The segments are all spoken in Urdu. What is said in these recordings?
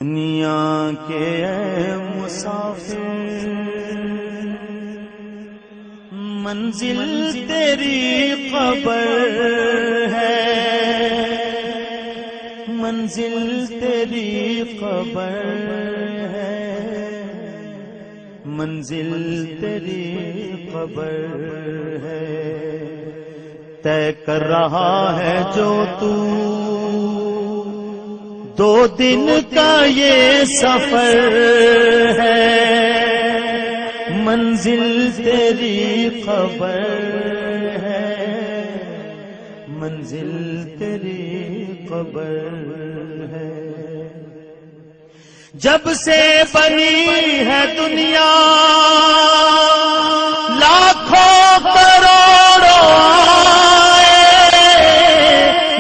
دنیا کے اے مسافر منزل تیری قبر ہے، منزل تیری قبر ہے، منزل تیری قبر ہے۔ طے کر رہا ہے جو تو دو دن کا یہ سفر ہے، منزل تیری قبر ہے، منزل تیری قبر ہے۔ جب سے بنی ہے دنیا لاکھوں کروڑوں آئے،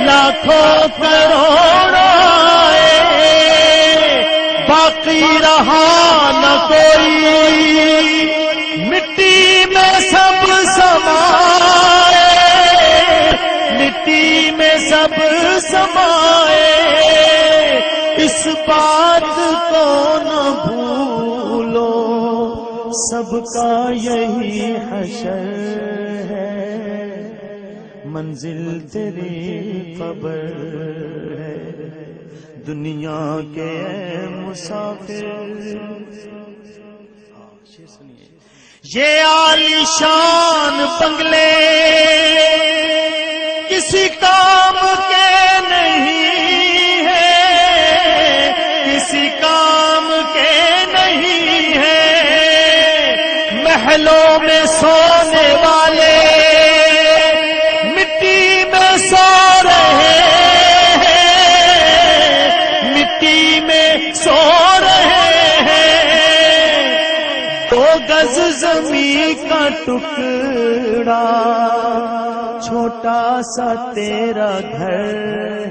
لاکھوں کروڑوں باقی رہا نہ کوئی، مٹی میں سب سمائے، مٹی میں سب سمائے۔ اس بات کو نہ بھولو سب کا یہی حشر ہے، منزل تیری قبر ہے۔ دنیا کے مسافر یہ عالیشان بنگلے کسی کام کے نہیں ہیں، کسی کام کے نہیں ہیں۔ محلوں میں سونے والے مٹی میں سو رہے سو رہے ہیں۔ دو گز زمین کا ٹکڑا چھوٹا سا تیرا گھر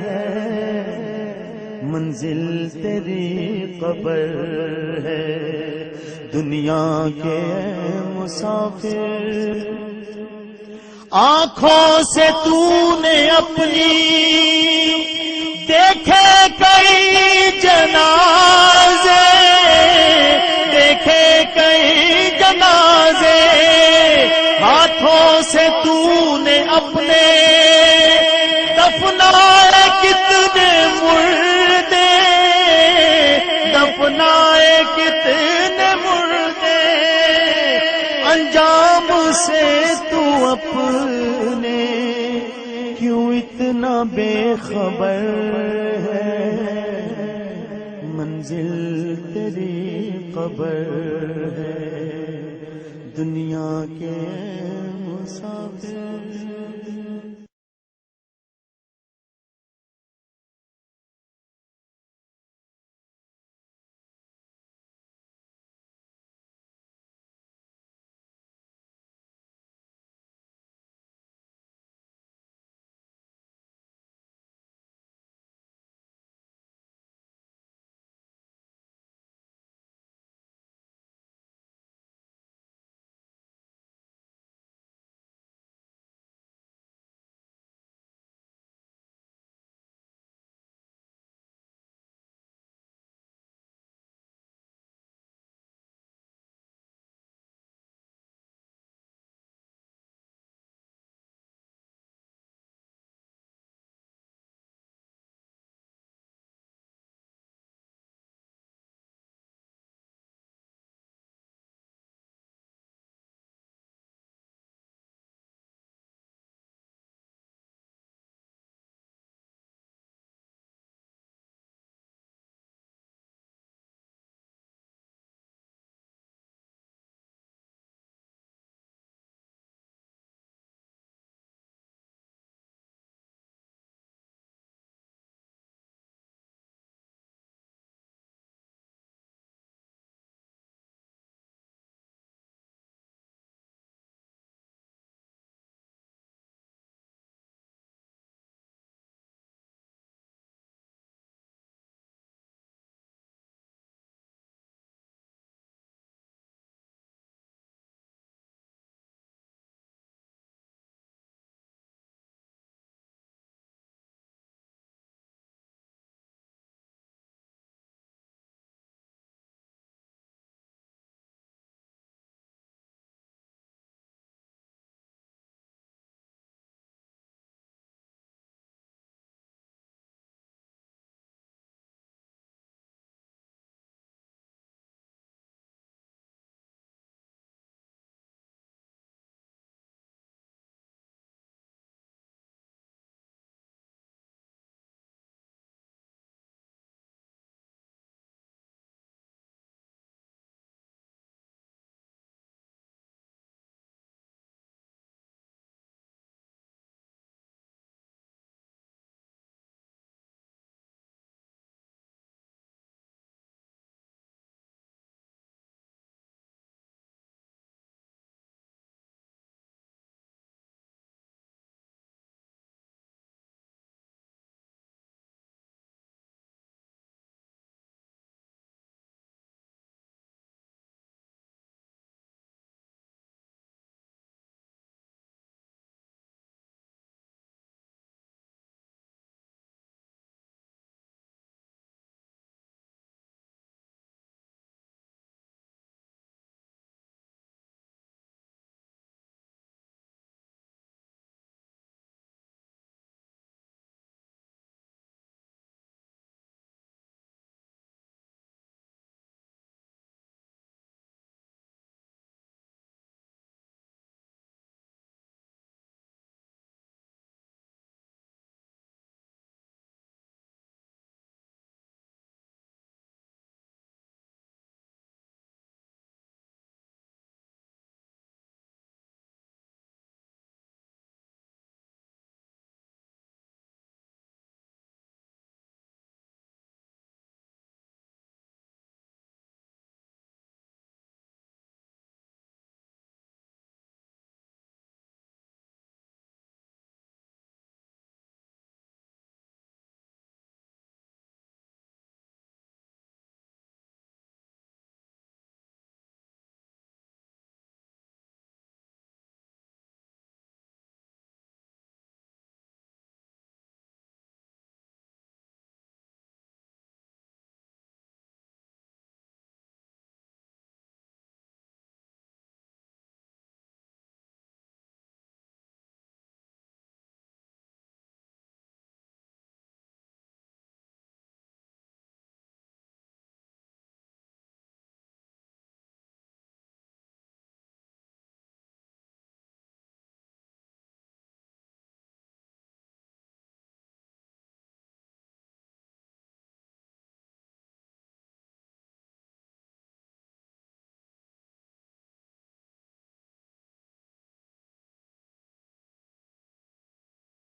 ہے، منزل تیری قبر ہے۔ دنیا کے مسافر آنکھوں سے تو نے اپنی دیکھے کئی جنازے، دیکھے کئی جنازے، ہاتھوں سے تو نے اپنے دفنائے کتنے مردے، دفنائے کتنے مردے۔ انجام سے تو اپنے کیوں اتنا بے خبر ہے، منزل تیری قبر ہے۔ دنیا کے مسافر